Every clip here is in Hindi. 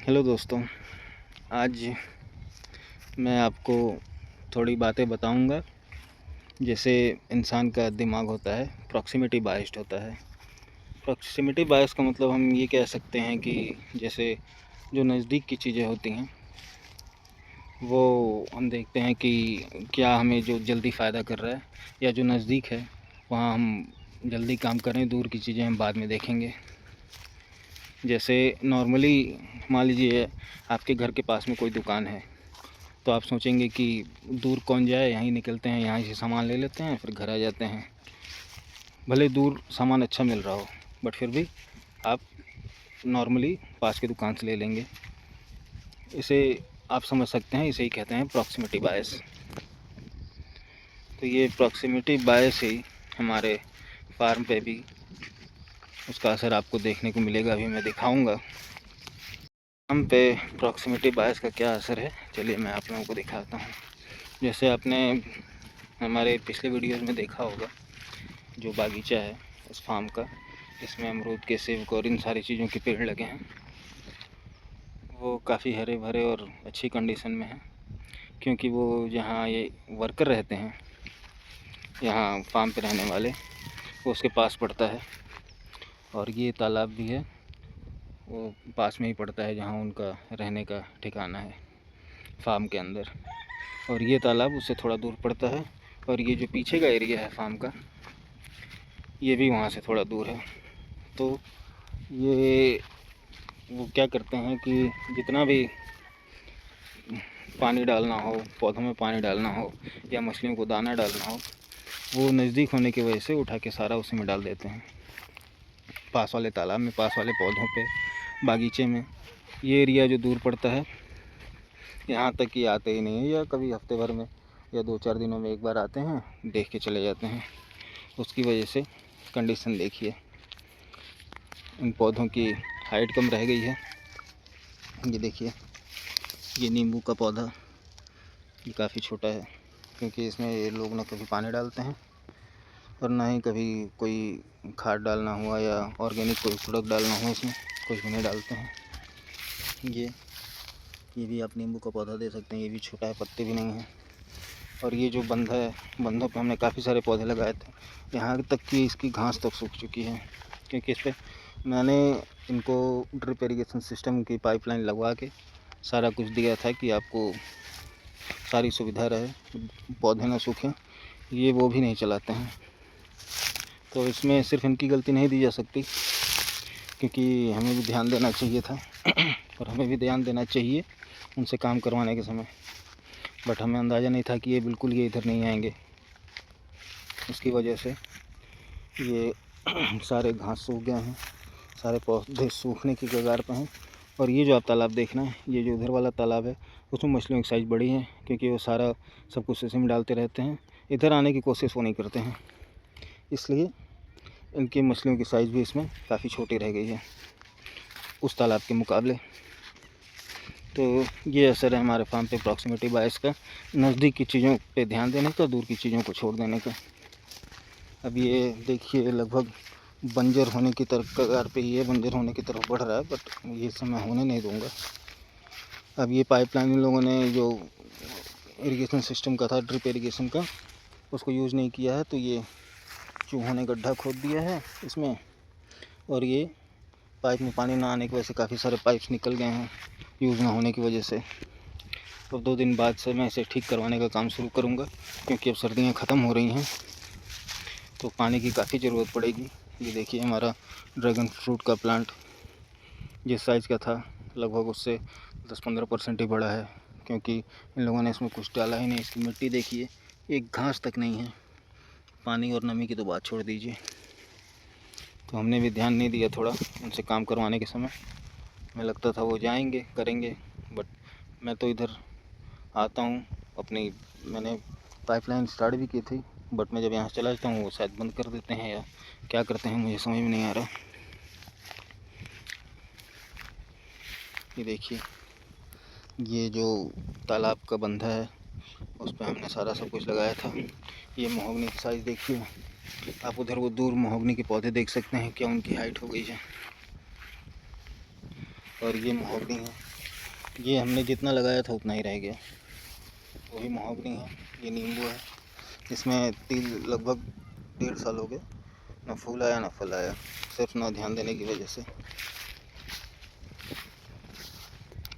हेलो दोस्तों, आज मैं आपको थोड़ी बातें बताऊंगा। जैसे इंसान का दिमाग होता है प्रॉक्सिमिटी बायस्ड होता है। प्रॉक्सिमिटी बायस का मतलब हम ये कह सकते हैं कि जैसे जो नज़दीक की चीज़ें होती हैं वो हम देखते हैं कि क्या हमें जो जल्दी फ़ायदा कर रहा है, या जो नज़दीक है वहाँ हम जल्दी काम करें, दूर की चीज़ें हम बाद में देखेंगे। जैसे नॉर्मली मान लीजिए आपके घर के पास में कोई दुकान है, तो आप सोचेंगे कि दूर कौन जाए, यहीं निकलते हैं, यहाँ से सामान ले लेते हैं, फिर घर आ जाते हैं। भले दूर सामान अच्छा मिल रहा हो, बट फिर भी आप नॉर्मली पास की दुकान से ले लेंगे। इसे आप समझ सकते हैं, इसे ही कहते हैं प्रॉक्सिमिटी बायस। तो ये प्रॉक्सिमिटी बायस ही हमारे फार्म पे भी उसका असर आपको देखने को मिलेगा। अभी मैं दिखाऊंगा फार्म पे प्रॉक्सिमिटी बायस का क्या असर है। चलिए मैं आप लोगों को दिखाता हूँ। जैसे आपने हमारे पिछले वीडियोज़ में देखा होगा, जो बागीचा है उस फार्म का, जिसमें अमरूद के, सेब और इन सारी चीज़ों के पेड़ लगे हैं, वो काफ़ी हरे भरे और अच्छी कंडीशन में है। क्योंकि वो जहाँ ये वर्कर रहते हैं, यहाँ फार्म पे रहने वाले, वो उसके पास पड़ता है। और ये तालाब भी है, वो पास में ही पड़ता है जहाँ उनका रहने का ठिकाना है फार्म के अंदर। और ये तालाब उससे थोड़ा दूर पड़ता है। और ये जो पीछे का एरिया है फार्म का, ये भी वहाँ से थोड़ा दूर है। तो ये वो क्या करते हैं कि जितना भी पानी डालना हो, पौधों में पानी डालना हो या मछलियों को दाना डालना हो, वो नज़दीक होने की वजह से उठा के सारा उसी में डाल देते हैं, पास वाले तालाब में, पास वाले पौधों पे, बागीचे में। ये एरिया जो दूर पड़ता है, यहाँ तक कि आते ही नहीं है, या कभी हफ्ते भर में या 2-4 दिनों में एक बार आते हैं, देख के चले जाते हैं। उसकी वजह से कंडीशन देखिए, इन पौधों की हाइट कम रह गई है। ये देखिए, ये नींबू का पौधा, ये काफ़ी छोटा है, क्योंकि इसमें ये लोग ना कभी पानी डालते हैं और ना ही कभी कोई खाद डालना हुआ या ऑर्गेनिक कोई प्रोडक्ट डालना हुआ, इसमें कुछ भी नहीं डालते हैं। ये भी आप नींबू का पौधा दे सकते हैं, ये भी छोटा है, पत्ते भी नहीं हैं। और ये जो बंधा है, बंधों पे हमने काफ़ी सारे पौधे लगाए थे, यहाँ तक कि इसकी घास तक सूख चुकी है। क्योंकि इस पर मैंने इनको ड्रिप इरिगेशन सिस्टम की पाइपलाइन लगवा के सारा कुछ दिया था कि आपको सारी सुविधा रहे, पौधे ना सूखें। ये वो भी नहीं चलाते हैं। तो इसमें सिर्फ इनकी गलती नहीं दी जा सकती, क्योंकि हमें भी ध्यान देना चाहिए था और हमें भी ध्यान देना चाहिए उनसे काम करवाने के समय। बट हमें अंदाज़ा नहीं था कि ये बिल्कुल ये इधर नहीं आएंगे। उसकी वजह से ये सारे घास सूख गए हैं, सारे पौधे सूखने की कगार पर हैं। और ये जो आप तालाब देखना है, ये जो उधर वाला तालाब है, उसमें मछलियों की साइज़ बड़ी है, क्योंकि वो सारा सब कुछ इसी में डालते रहते हैं। इधर आने की कोशिश वो नहीं करते हैं, इसलिए इनकी मछलियों की साइज़ भी इसमें काफ़ी छोटी रह गई है उस तालाब के मुकाबले। तो ये असर है हमारे फार्म पे प्रॉक्सिमिटी बायस का, नज़दीक की चीज़ों पे ध्यान देने का, दूर की चीज़ों को छोड़ देने का। अब ये देखिए, लगभग बंजर होने की तरफ कगार पे ही है, बंजर होने की तरफ बढ़ रहा है, बट ये समय होने नहीं दूंगा। अब ये पाइपलाइन इन लोगों ने जो इरिगेशन सिस्टम का था, ड्रिप इरिगेशन का, उसको यूज़ नहीं किया है। तो ये चूहों ने गड्ढा खोद दिया है इसमें, और ये पाइप में पानी ना आने की वजह से काफ़ी सारे पाइप्स निकल गए हैं यूज़ ना होने की वजह से। अब 2 दिन बाद से मैं इसे ठीक करवाने का काम शुरू करूँगा, क्योंकि अब सर्दियाँ ख़त्म हो रही हैं तो पानी की काफ़ी ज़रूरत पड़ेगी। ये देखिए, हमारा ड्रैगन फ्रूट का प्लांट जिस साइज़ का था, लगभग उससे 10-15% ही बड़ा है, क्योंकि इन लोगों ने इसमें कुछ डाला ही नहीं। इसकी मिट्टी देखिए, एक घास तक नहीं है। पानी और नमी की तो बात छोड़ दीजिए। तो हमने भी ध्यान नहीं दिया थोड़ा उनसे काम करवाने के समय। हमें लगता था वो जाएंगे, करेंगे, बट मैं तो इधर आता हूँ अपनी, मैंने पाइपलाइन स्टार्ट भी की थी, बट मैं जब यहाँ चला जाता हूँ वो शायद बंद कर देते हैं या क्या करते हैं, मुझे समझ में नहीं आ रहा। ये देखिए, ये जो तालाब का बंधा है उस पर हमने सारा सब कुछ लगाया था। ये महोगनी की साइज़ देखिए आप, उधर वो दूर महोगनी के पौधे देख सकते हैं, क्या उनकी हाइट हो गई है। और ये महोगनी है, ये हमने जितना लगाया था उतना ही रह गया। वही महोगनी है, ये नींबू है, इसमें लगभग 1.5 साल हो गए, ना फूल आया ना फल आया, सिर्फ ना ध्यान देने की वजह से।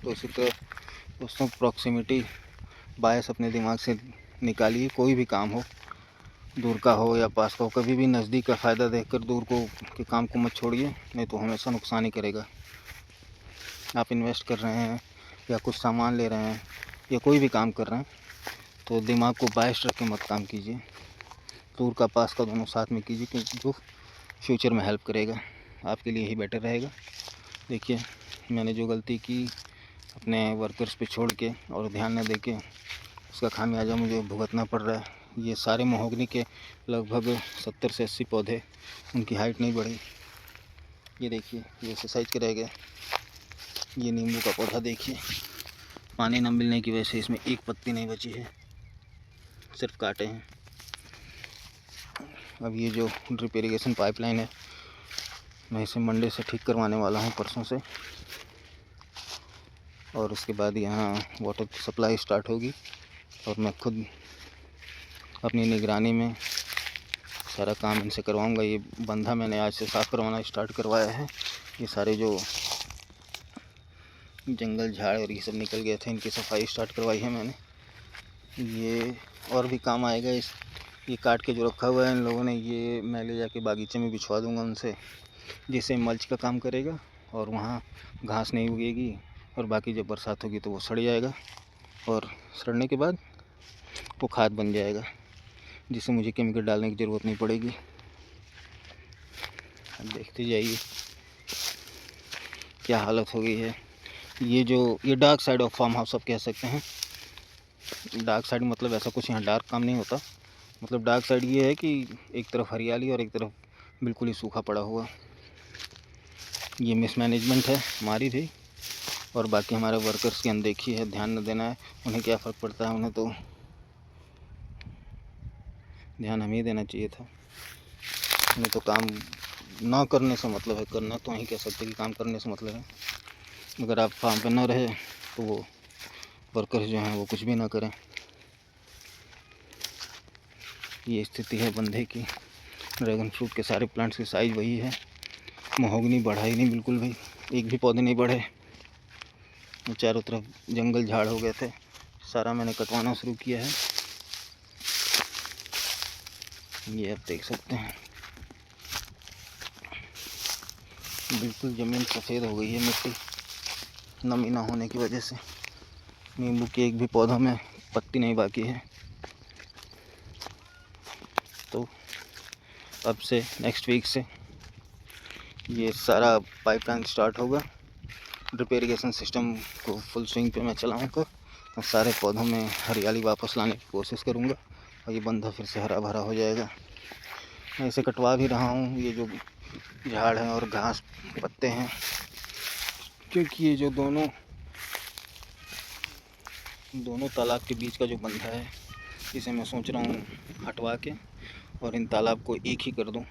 तो इसी तरह दोस्तों प्रॉक्सिमिटी बायस अपने दिमाग से निकालिए। कोई भी काम हो, दूर का हो या पास का हो, कभी भी नज़दीक का फ़ायदा देखकर दूर को के काम को मत छोड़िए, नहीं तो हमेशा नुकसान ही करेगा। आप इन्वेस्ट कर रहे हैं या कुछ सामान ले रहे हैं या कोई भी काम कर रहे हैं तो दिमाग को बायस रख के मत काम कीजिए। दूर का पास का दोनों साथ में कीजिए, क्योंकि जो फ्यूचर में हेल्प करेगा, आपके लिए ही बेटर रहेगा। देखिए मैंने जो गलती की अपने वर्कर्स पे छोड़ के और ध्यान न दे के, उसका खामियाजा मुझे भुगतना पड़ रहा है। ये सारे महोगनी के लगभग 70 से 80 पौधे, उनकी हाइट नहीं बढ़ी। ये देखिए ये एक्सरसाइज रह गया। ये नींबू का पौधा देखिए, पानी न मिलने की वजह से इसमें एक पत्ती नहीं बची है, सिर्फ कांटे हैं। अब ये जो ड्रिप इरिगेशन पाइपलाइन है, मैं इसे मंडे से ठीक करवाने वाला हूँ, परसों से, और उसके बाद यहाँ वाटर सप्लाई स्टार्ट होगी और मैं खुद अपनी निगरानी में सारा काम इनसे करवाऊँगा। ये बंधा मैंने आज से साफ़ करवाना स्टार्ट करवाया है। ये सारे जो जंगल झाड़ और ये सब निकल गए थे, इनकी सफाई स्टार्ट करवाई है मैंने। ये और भी काम आएगा। ये काट के जो रखा हुआ है इन लोगों ने, ये मैं ले जाके बागीचे में बिछवा दूँगा उनसे, जिससे मल्च का काम करेगा और वहाँ घास नहीं उगेगी, और बाकी जब बरसात होगी तो वो सड़ जाएगा, और सड़ने के बाद वो खाद बन जाएगा, जिससे मुझे केमिकल डालने की ज़रूरत नहीं पड़ेगी। अब देखते जाइए क्या हालत हो गई है। ये dark side of farm house आप कह सकते हैं। डार्क साइड मतलब ऐसा कुछ यहाँ डार्क काम नहीं होता, मतलब डार्क साइड ये है कि एक तरफ हरियाली और एक तरफ बिल्कुल ही सूखा पड़ा हुआ। ये मिसमैनेजमेंट है हमारी भी, और बाकी हमारे वर्कर्स की अनदेखी है, ध्यान न देना है। उन्हें क्या फ़र्क पड़ता है, उन्हें तो ध्यान हमें ही देना चाहिए था। उन्हें तो काम ना करने से मतलब है, करना तो नहीं कह सकते कि काम करने से मतलब है। अगर आप फार्म पे ना रहे तो वो वर्कर्स जो हैं वो कुछ भी ना करें। ये स्थिति है बंधे की। ड्रैगन फ्रूट के सारे प्लांट्स की साइज़ वही है। महोगनी बढ़ा ही नहीं बिल्कुल भी, एक भी पौधे नहीं बढ़े। चारों तरफ जंगल झाड़ हो गए थे, सारा मैंने कटवाना शुरू किया है। ये आप देख सकते हैं, बिल्कुल ज़मीन सफ़ेद हो गई है, मिट्टी नमी ना होने की वजह से। नींबू के एक भी पौधा में पत्ती नहीं बाकी है। तो अब से नेक्स्ट वीक से ये सारा पाइपलाइन स्टार्ट होगा। ड्रिप इरिगेशन सिस्टम को फुल स्विंग पे मैं चलाऊँगा और सारे पौधों में हरियाली वापस लाने की कोशिश करूँगा, और ये बंधा फिर से हरा भरा हो जाएगा। मैं इसे कटवा भी रहा हूँ, ये जो झाड़ हैं और घास पत्ते हैं, क्योंकि ये जो दोनों तालाब के बीच का जो बंधा है, इसे मैं सोच रहा हूँ हटवा के और इन तालाब को एक ही कर दूँ,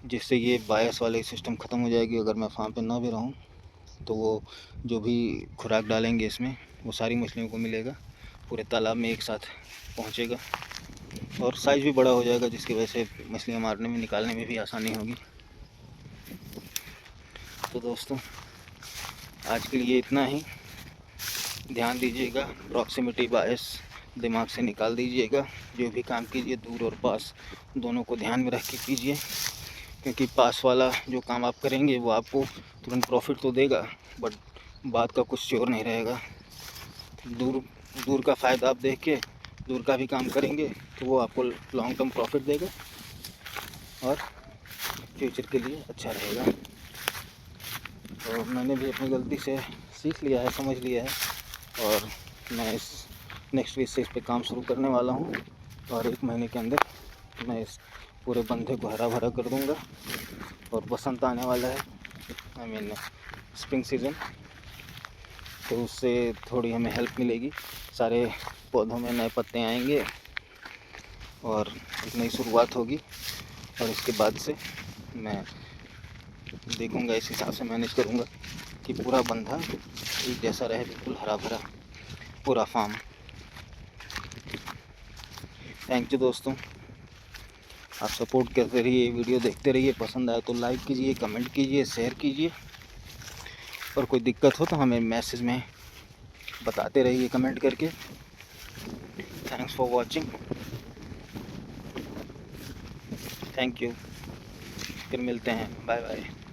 जिससे ये बायस वाले सिस्टम ख़त्म हो जाएगी। अगर मैं फार्म पे ना भी रहूँ तो वो जो भी खुराक डालेंगे इसमें, वो सारी मछलियों को मिलेगा, पूरे तालाब में एक साथ पहुँचेगा, और साइज़ भी बड़ा हो जाएगा, जिसकी वजह से मछलियाँ मारने में निकालने में भी आसानी होगी। तो दोस्तों आज के लिए इतना ही। ध्यान दीजिएगा, प्रॉक्सिमिटी बायस दिमाग से निकाल दीजिएगा। जो भी काम कीजिए दूर और पास दोनों को ध्यान में रख के कीजिए, क्योंकि पास वाला जो काम आप करेंगे वो आपको तुरंत प्रॉफिट तो देगा, बट बात का कुछ श्योर नहीं रहेगा। दूर का फ़ायदा आप देख के दूर का भी काम करेंगे तो वो आपको लॉन्ग टर्म प्रॉफिट देगा और फ्यूचर के लिए अच्छा रहेगा। तो मैंने भी अपनी गलती से सीख लिया है, समझ लिया है, और मैं इस नेक्स्ट वीक से इस पे काम शुरू करने वाला हूँ, और 1 महीने के अंदर मैं इस पूरे बंधे को हरा भरा कर दूँगा। और बसंत आने वाला है, आई मीन स्प्रिंग सीज़न, तो उससे थोड़ी हमें हेल्प मिलेगी। सारे पौधों में नए पत्ते आएंगे और एक नई शुरुआत होगी, और इसके बाद से मैं देखूँगा, इस हिसाब से मैनेज करूँगा कि पूरा बंधा एक जैसा रहे, बिल्कुल हरा भरा पूरा फार्म। थैंक यू दोस्तों, आप सपोर्ट करते रहिए, वीडियो देखते रहिए, पसंद आए तो लाइक कीजिए, कमेंट कीजिए, शेयर कीजिए, और कोई दिक्कत हो तो हमें मैसेज में बताते रहिए कमेंट करके। Thanks for watching, thank you, फिर मिलते हैं, बाय बाय।